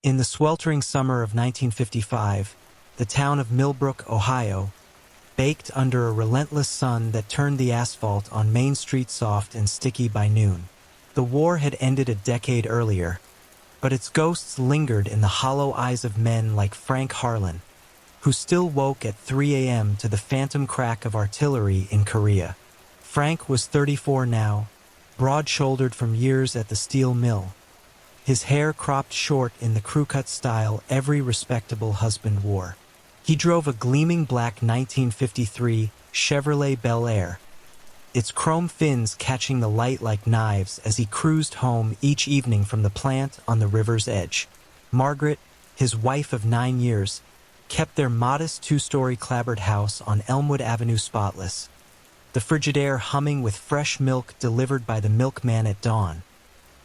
In the sweltering summer of 1955, the town of Millbrook, Ohio, baked under a relentless sun that turned the asphalt on Main Street soft and sticky by noon. The war had ended a decade earlier, but its ghosts lingered in the hollow eyes of men like Frank Harlan, who still woke at 3 a.m. to the phantom crack of artillery in Korea. Frank was 34 now, broad-shouldered from years at the steel mill, his hair cropped short in the crew-cut style every respectable husband wore. He drove a gleaming black 1953 Chevrolet Bel Air, its chrome fins catching the light like knives as he cruised home each evening from the plant on the river's edge. Margaret, his wife of 9 years, kept their modest two-story clapboard house on Elmwood Avenue spotless, the Frigidaire humming with fresh milk delivered by the milkman at dawn,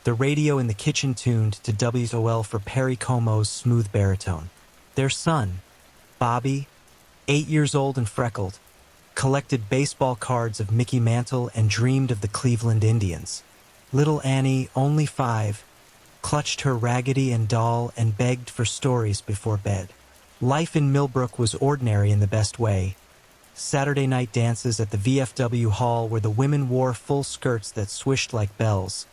the radio in the kitchen tuned to WOL for Perry Como's smooth baritone. Their son, Bobby, 8 years old and freckled, collected baseball cards of Mickey Mantle and dreamed of the Cleveland Indians. Little Annie, only 5, clutched her Raggedy Ann doll and begged for stories before bed. Life in Millbrook was ordinary in the best way. Saturday night dances at the VFW hall where the women wore full skirts that swished like bells,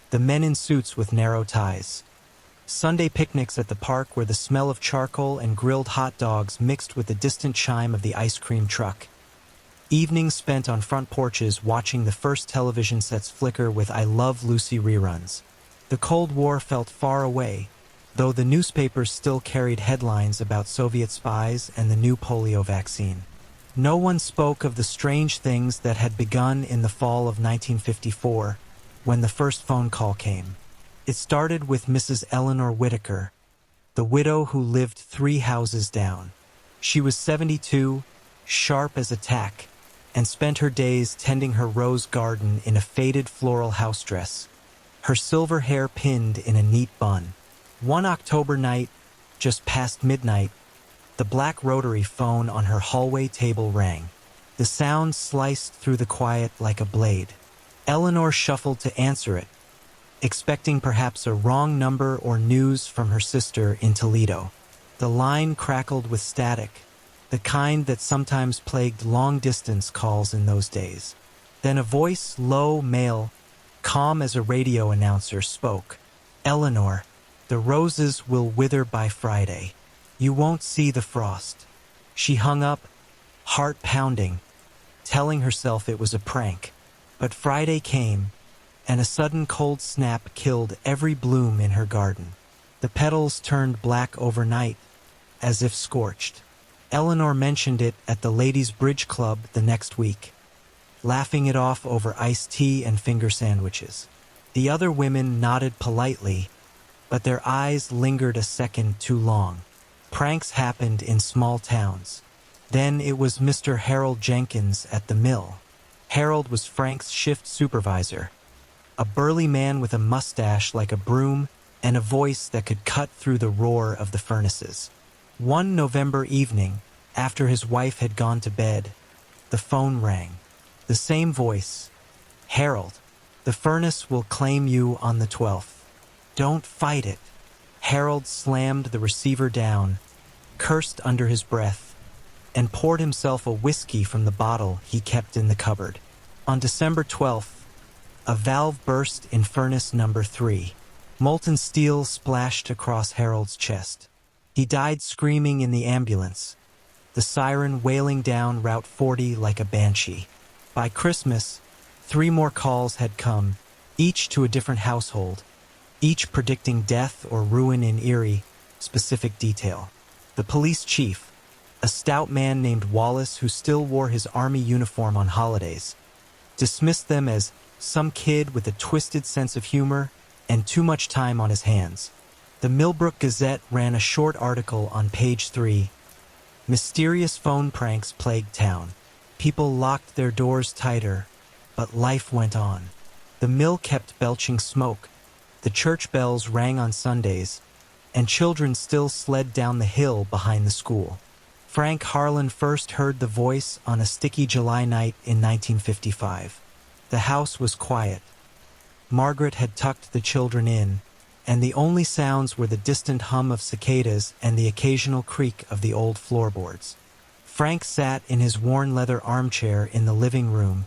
the men in suits with narrow ties. Sunday picnics at the park where the smell of charcoal and grilled hot dogs mixed with the distant chime of the ice cream truck. Evenings spent on front porches watching the first television sets flicker with I Love Lucy reruns. The Cold War felt far away, though the newspapers still carried headlines about Soviet spies and the new polio vaccine. No one spoke of the strange things that had begun in the fall of 1954 when the first phone call came. It started with Mrs. Eleanor Whitaker, the widow who lived 3 houses down. She was 72, sharp as a tack, and spent her days tending her rose garden in a faded floral house dress, her silver hair pinned in a neat bun. One October night, just past midnight, the black rotary phone on her hallway table rang. The sound sliced through the quiet like a blade. Eleanor shuffled to answer it, expecting perhaps a wrong number or news from her sister in Toledo. The line crackled with static, the kind that sometimes plagued long-distance calls in those days. Then a voice, low, male, calm as a radio announcer, spoke. "Eleanor, the roses will wither by Friday. You won't see the frost." She hung up, heart pounding, telling herself it was a prank. But Friday came, and a sudden cold snap killed every bloom in her garden. The petals turned black overnight, as if scorched. Eleanor mentioned it at the Ladies' Bridge Club the next week, laughing it off over iced tea and finger sandwiches. The other women nodded politely, but their eyes lingered a second too long. Pranks happened in small towns. Then it was Mr. Harold Jenkins at the mill. Harold was Frank's shift supervisor, a burly man with a mustache like a broom and a voice that could cut through the roar of the furnaces. One November evening, after his wife had gone to bed, the phone rang. The same voice. "Harold, the furnace will claim you on the 12th. Don't fight it." Harold slammed the receiver down, cursed under his breath, and poured himself a whiskey from the bottle he kept in the cupboard. On December 12th, a valve burst in furnace number 3. Molten steel splashed across Harold's chest. He died screaming in the ambulance, the siren wailing down Route 40 like a banshee. By Christmas, 3 more calls had come, each to a different household, each predicting death or ruin in eerie, specific detail. The police chief, a stout man named Wallace who still wore his army uniform on holidays, dismissed them as some kid with a twisted sense of humor and too much time on his hands. The Millbrook Gazette ran a short article on page 3. Mysterious phone pranks plagued town. People locked their doors tighter, but life went on. The mill kept belching smoke, the church bells rang on Sundays, and children still slid down the hill behind the school. Frank Harlan first heard the voice on a sticky July night in 1955. The house was quiet. Margaret had tucked the children in, and the only sounds were the distant hum of cicadas and the occasional creak of the old floorboards. Frank sat in his worn leather armchair in the living room,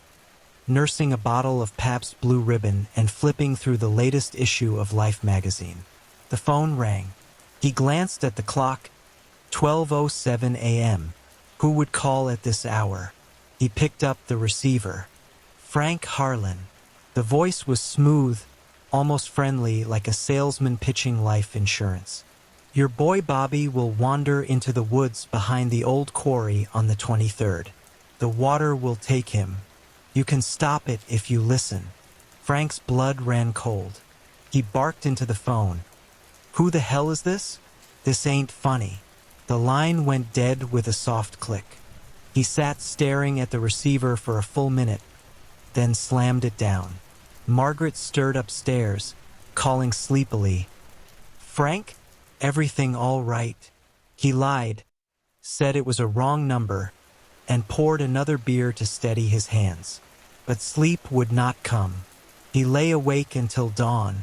nursing a bottle of Pabst Blue Ribbon and flipping through the latest issue of Life magazine. The phone rang. He glanced at the clock. 12:07 a.m. Who would call at this hour? He picked up the receiver. Frank Harlan. The voice was smooth, almost friendly, like a salesman pitching life insurance. Your boy Bobby will wander into the woods behind the old quarry on the 23rd. The water will take him. You can stop it if you listen. Frank's blood ran cold. He barked into the phone. Who the hell is this? This ain't funny. The line went dead with a soft click. He sat staring at the receiver for a full minute, then slammed it down. Margaret stirred upstairs, calling sleepily. Frank? Everything all right? He lied, said it was a wrong number, and poured another beer to steady his hands. But sleep would not come. He lay awake until dawn,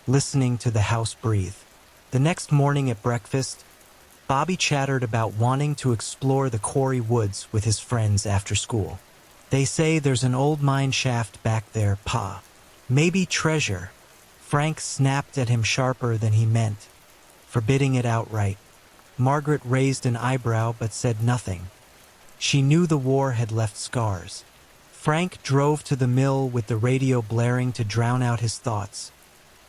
listening to the house breathe. The next morning at breakfast, Bobby chattered about wanting to explore the quarry woods with his friends after school. They say there's an old mine shaft back there, Pa. Maybe treasure. Frank snapped at him sharper than he meant, forbidding it outright. Margaret raised an eyebrow but said nothing. She knew the war had left scars. Frank drove to the mill with the radio blaring to drown out his thoughts,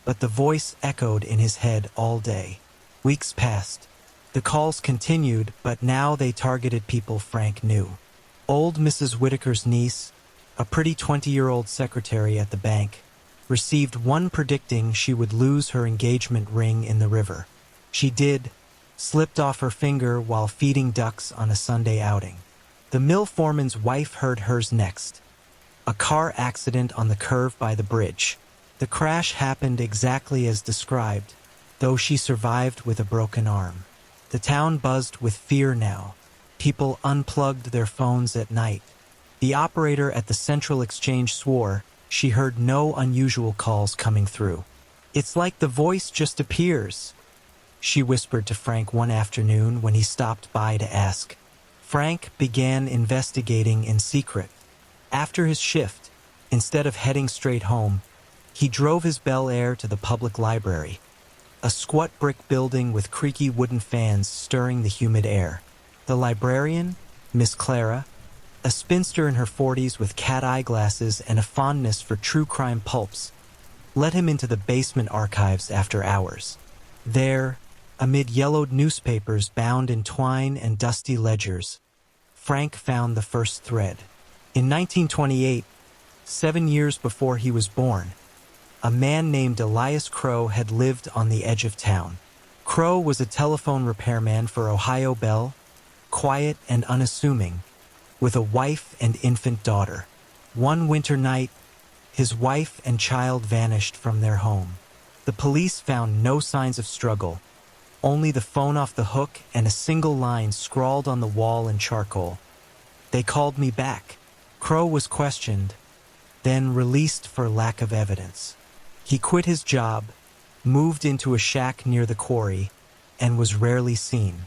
but the voice echoed in his head all day. Weeks passed. The calls continued, but now they targeted people Frank knew. Old Mrs. Whitaker's niece, a pretty 20-year-old secretary at the bank, received one predicting she would lose her engagement ring in the river. She did, slipped off her finger while feeding ducks on a Sunday outing. The mill foreman's wife heard hers next. A car accident on the curve by the bridge. The crash happened exactly as described, though she survived with a broken arm. The town buzzed with fear now. People unplugged their phones at night. The operator at the Central Exchange swore she heard no unusual calls coming through. It's like the voice just appears, she whispered to Frank one afternoon when he stopped by to ask. Frank began investigating in secret. After his shift, instead of heading straight home, he drove his Bel Air to the public library, a squat brick building with creaky wooden fans stirring the humid air. The librarian, Miss Clara, a spinster in her 40s with cat eye glasses and a fondness for true crime pulps, let him into the basement archives after hours. There, amid yellowed newspapers bound in twine and dusty ledgers, Frank found the first thread. In 1928, 7 years before he was born, a man named Elias Crow had lived on the edge of town. Crow was a telephone repairman for Ohio Bell, quiet and unassuming, with a wife and infant daughter. One winter night, his wife and child vanished from their home. The police found no signs of struggle, only the phone off the hook and a single line scrawled on the wall in charcoal. They called me back. Crow was questioned, then released for lack of evidence. He quit his job, moved into a shack near the quarry, and was rarely seen.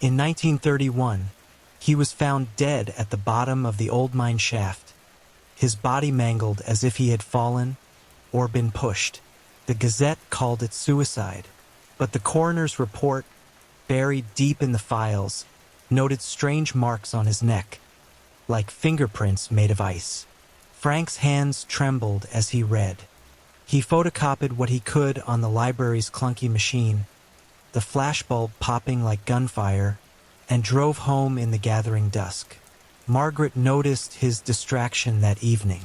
In 1931, he was found dead at the bottom of the old mine shaft, his body mangled as if he had fallen or been pushed. The Gazette called it suicide, but the coroner's report, buried deep in the files, noted strange marks on his neck, like fingerprints made of ice. Frank's hands trembled as he read. He photocopied what he could on the library's clunky machine, the flashbulb popping like gunfire, and drove home in the gathering dusk. Margaret noticed his distraction that evening.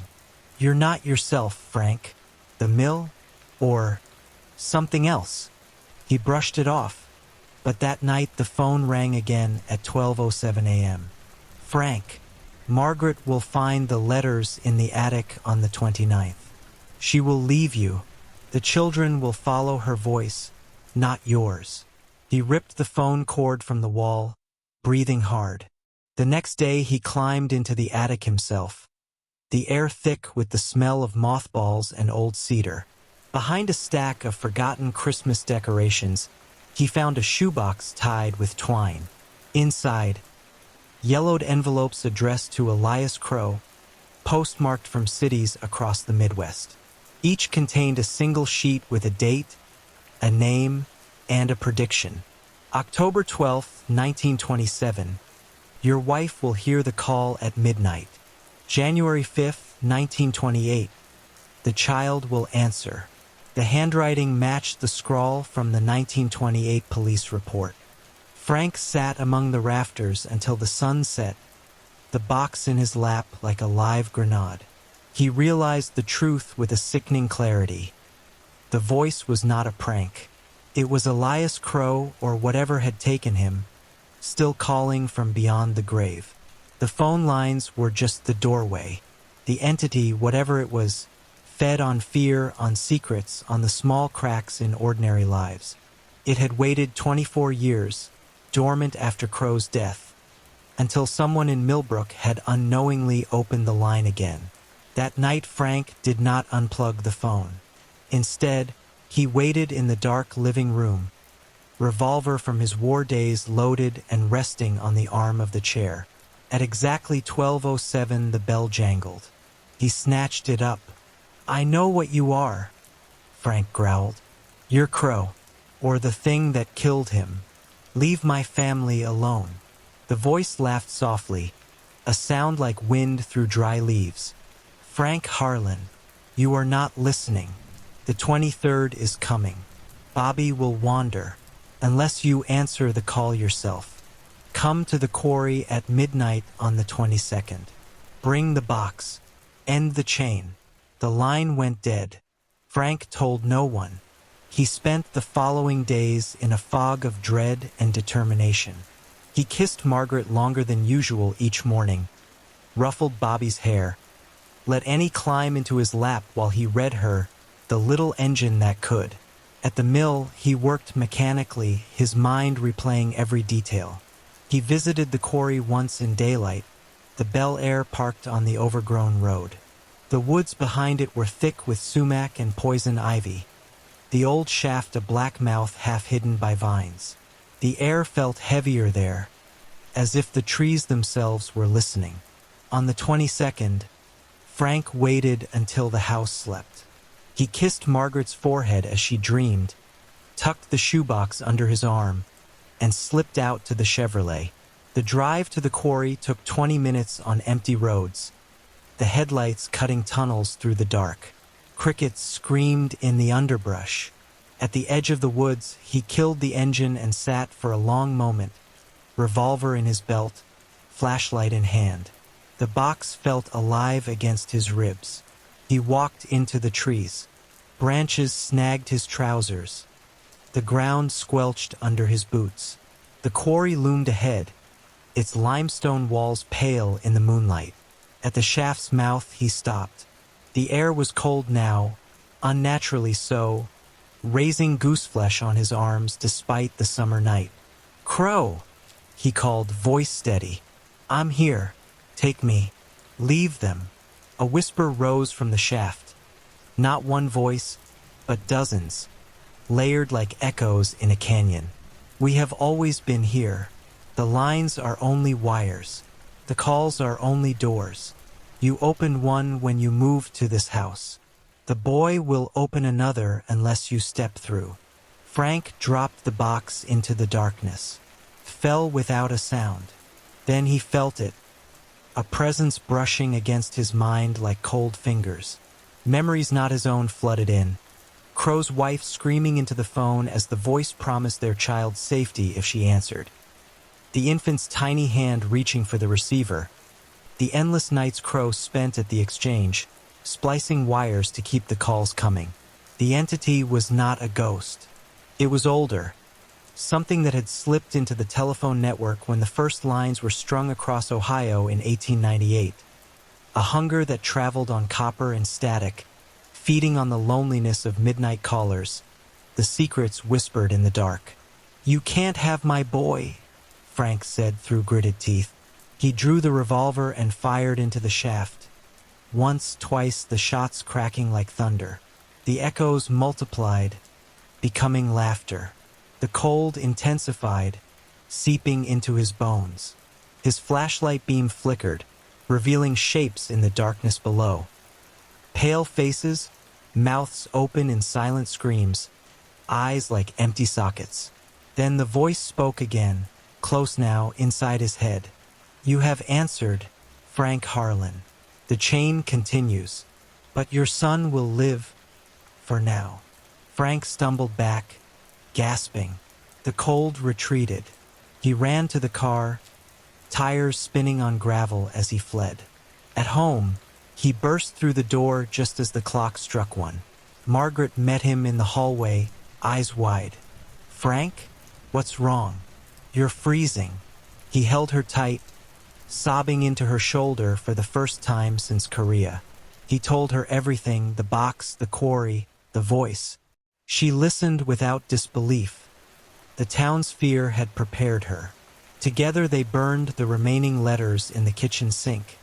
You're not yourself, Frank. The mill? Or something else? He brushed it off, but that night the phone rang again at 12:07 a.m. Frank, Margaret will find the letters in the attic on the 29th. She will leave you. The children will follow her voice, not yours. He ripped the phone cord from the wall, breathing hard. The next day he climbed into the attic himself, the air thick with the smell of mothballs and old cedar. Behind a stack of forgotten Christmas decorations, he found a shoebox tied with twine. Inside, yellowed envelopes addressed to Elias Crow, postmarked from cities across the Midwest. Each contained a single sheet with a date, a name, and a prediction. October 12, 1927. Your wife will hear the call at midnight. January 5, 1928. The child will answer. The handwriting matched the scrawl from the 1928 police report. Frank sat among the rafters until the sun set, the box in his lap like a live grenade. He realized the truth with a sickening clarity. The voice was not a prank. It was Elias Crow, or whatever had taken him, still calling from beyond the grave. The phone lines were just the doorway. The entity, whatever it was, fed on fear, on secrets, on the small cracks in ordinary lives. It had waited 24 years, dormant after Crow's death, until someone in Millbrook had unknowingly opened the line again. That night Frank did not unplug the phone. Instead, he waited in the dark living room, revolver from his war days loaded and resting on the arm of the chair. At exactly 12:07 the bell jangled. He snatched it up. "I know what you are," Frank growled. "You're Crow, or the thing that killed him. Leave my family alone." The voice laughed softly, a sound like wind through dry leaves. "Frank Harlan, you are not listening. The 23rd is coming. Bobby will wander, unless you answer the call yourself. Come to the quarry at midnight on the 22nd. Bring the box. End the chain." The line went dead. Frank told no one. He spent the following days in a fog of dread and determination. He kissed Margaret longer than usual each morning, ruffled Bobby's hair, let Annie climb into his lap while he read her The Little Engine That Could. At the mill, he worked mechanically, his mind replaying every detail. He visited the quarry once in daylight, the Bel Air parked on the overgrown road. The woods behind it were thick with sumac and poison ivy, the old shaft a black mouth half hidden by vines. The air felt heavier there, as if the trees themselves were listening. On the 22nd, Frank waited until the house slept. He kissed Margaret's forehead as she dreamed, tucked the shoebox under his arm, and slipped out to the Chevrolet. The drive to the quarry took 20 minutes on empty roads, the headlights cutting tunnels through the dark. Crickets screamed in the underbrush. At the edge of the woods, he killed the engine and sat for a long moment, revolver in his belt, flashlight in hand. The box felt alive against his ribs. He walked into the trees. Branches snagged his trousers. The ground squelched under his boots. The quarry loomed ahead, its limestone walls pale in the moonlight. At the shaft's mouth he stopped. The air was cold now, unnaturally so, raising gooseflesh on his arms despite the summer night. "Crow," he called, voice steady. "I'm here. Take me. Leave them." A whisper rose from the shaft. Not one voice, but dozens, layered like echoes in a canyon. "We have always been here. The lines are only wires. The calls are only doors. You opened one when you moved to this house. The boy will open another unless you step through." Frank dropped the box into the darkness, fell without a sound. Then he felt it, a presence brushing against his mind like cold fingers. Memories not his own flooded in. Crow's wife screaming into the phone as the voice promised their child safety if she answered. The infant's tiny hand reaching for the receiver. The endless nights Crow spent at the exchange, splicing wires to keep the calls coming. The entity was not a ghost. It was older, something that had slipped into the telephone network when the first lines were strung across Ohio in 1898. A hunger that traveled on copper and static, feeding on the loneliness of midnight callers, the secrets whispered in the dark. "You can't have my boy," Frank said through gritted teeth. He drew the revolver and fired into the shaft. Once, twice, the shots cracking like thunder. The echoes multiplied, becoming laughter. The cold intensified, seeping into his bones. His flashlight beam flickered, revealing shapes in the darkness below. Pale faces, mouths open in silent screams, eyes like empty sockets. Then the voice spoke again, close now, inside his head. "You have answered, Frank Harlan. The chain continues, but your son will live for now." Frank stumbled back, gasping. The cold retreated. He ran to the car, tires spinning on gravel as he fled. At home, he burst through the door just as the clock struck 1. Margaret met him in the hallway, eyes wide. "Frank, what's wrong? You're freezing." He held her tight, sobbing into her shoulder for the first time since Korea. He told her everything, the box, the quarry, the voice. She listened without disbelief. The town's fear had prepared her. Together they burned the remaining letters in the kitchen sink,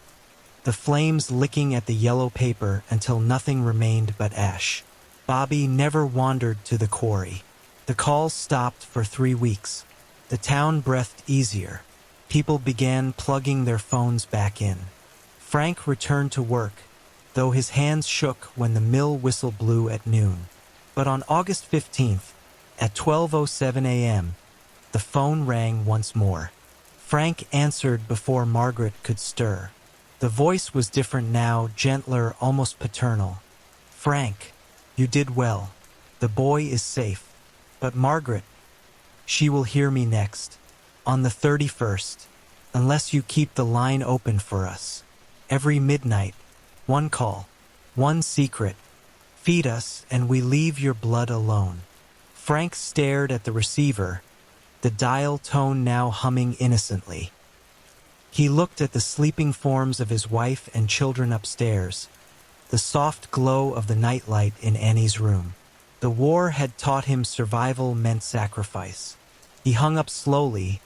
the flames licking at the yellow paper until nothing remained but ash. Bobby never wandered to the quarry. The calls stopped for 3 weeks. The town breathed easier. People began plugging their phones back in. Frank returned to work, though his hands shook when the mill whistle blew at noon. But on August 15th, at 12:07 a.m., the phone rang once more. Frank answered before Margaret could stir. The voice was different now, gentler, almost paternal. "Frank, you did well. The boy is safe. But Margaret, she will hear me next. On the 31st, unless you keep the line open for us. Every midnight, 1 call, 1 secret. Feed us and we leave your blood alone." Frank stared at the receiver, the dial tone now humming innocently. He looked at the sleeping forms of his wife and children upstairs, the soft glow of the nightlight in Annie's room. The war had taught him survival meant sacrifice. He hung up slowly,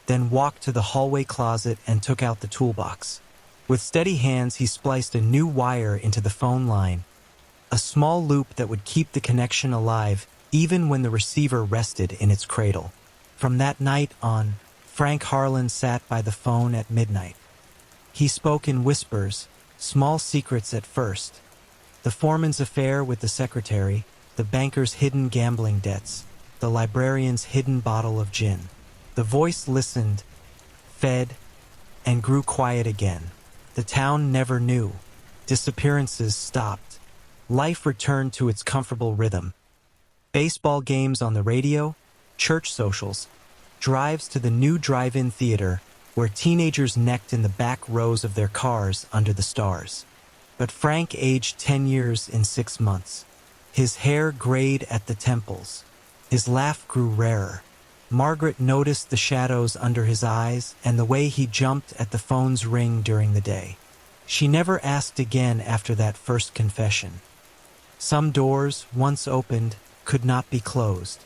then walked to the hallway closet and took out the toolbox. With steady hands, he spliced a new wire into the phone line, a small loop that would keep the connection alive even when the receiver rested in its cradle. From that night on, Frank Harlan sat by the phone at midnight. He spoke in whispers, small secrets at first. The foreman's affair with the secretary, the banker's hidden gambling debts, the librarian's hidden bottle of gin. The voice listened, fed, and grew quiet again. The town never knew. Disappearances stopped. Life returned to its comfortable rhythm. Baseball games on the radio, church socials, drives to the new drive-in theater where teenagers necked in the back rows of their cars under the stars. But Frank aged 10 years in 6 months. His hair grayed at the temples. His laugh grew rarer. Margaret noticed the shadows under his eyes and the way he jumped at the phone's ring during the day. She never asked again after that first confession. Some doors, once opened, could not be closed.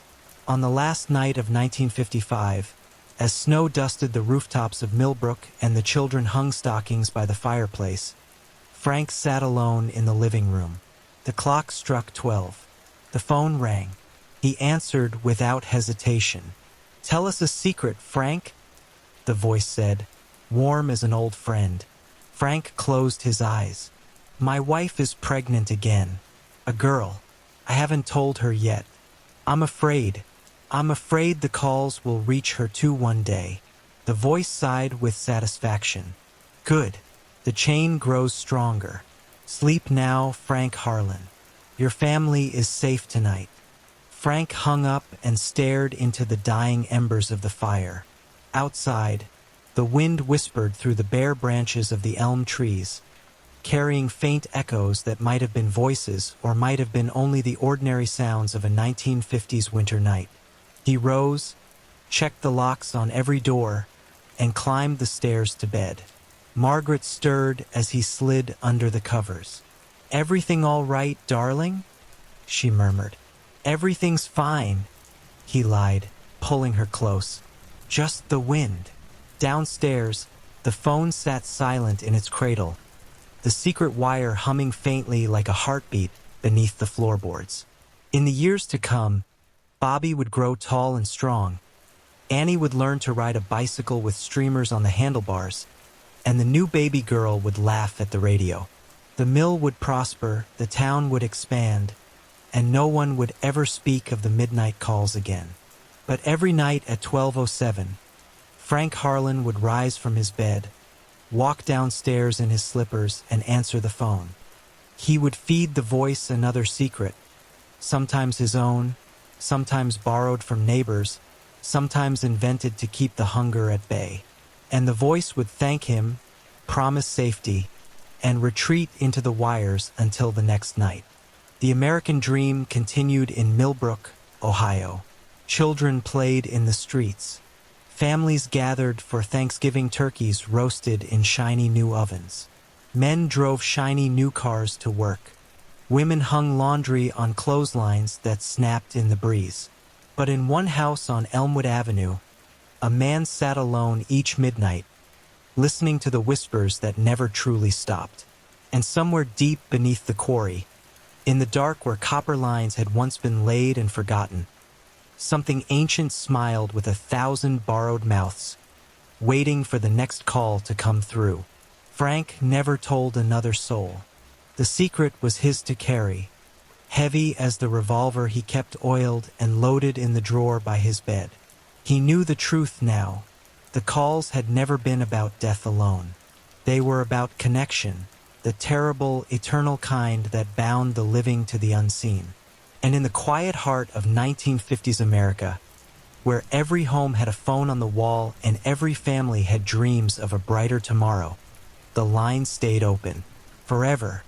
On the last night of 1955, as snow dusted the rooftops of Millbrook and the children hung stockings by the fireplace, Frank sat alone in the living room. The clock struck 12. The phone rang. He answered without hesitation. "Tell us a secret, Frank," the voice said, warm as an old friend. Frank closed his eyes. "My wife is pregnant again. A girl. I haven't told her yet. I'm afraid the calls will reach her too one day." The voice sighed with satisfaction. "Good. The chain grows stronger. Sleep now, Frank Harlan. Your family is safe tonight." Frank hung up and stared into the dying embers of the fire. Outside, the wind whispered through the bare branches of the elm trees, carrying faint echoes that might have been voices or might have been only the ordinary sounds of a 1950s winter night. He rose, checked the locks on every door, and climbed the stairs to bed. Margaret stirred as he slid under the covers. "Everything all right, darling?" she murmured. "Everything's fine," he lied, pulling her close. "Just the wind." Downstairs, the phone sat silent in its cradle, the secret wire humming faintly like a heartbeat beneath the floorboards. In the years to come, Bobby would grow tall and strong. Annie would learn to ride a bicycle with streamers on the handlebars, and the new baby girl would laugh at the radio. The mill would prosper, the town would expand, and no one would ever speak of the midnight calls again. But every night at 12:07, Frank Harlan would rise from his bed, walk downstairs in his slippers, and answer the phone. He would feed the voice another secret, sometimes his own, sometimes borrowed from neighbors, sometimes invented to keep the hunger at bay. And the voice would thank him, promise safety, and retreat into the wires until the next night. The American dream continued in Millbrook, Ohio. Children played in the streets. Families gathered for Thanksgiving turkeys roasted in shiny new ovens. Men drove shiny new cars to work. Women hung laundry on clotheslines that snapped in the breeze. But in one house on Elmwood Avenue, a man sat alone each midnight, listening to the whispers that never truly stopped. And somewhere deep beneath the quarry, in the dark where copper lines had once been laid and forgotten, something ancient smiled with 1,000 borrowed mouths, waiting for the next call to come through. Frank never told another soul. The secret was his to carry, heavy as the revolver he kept oiled and loaded in the drawer by his bed. He knew the truth now. The calls had never been about death alone. They were about connection, the terrible, eternal kind that bound the living to the unseen. And in the quiet heart of 1950s America, where every home had a phone on the wall and every family had dreams of a brighter tomorrow, the line stayed open, forever,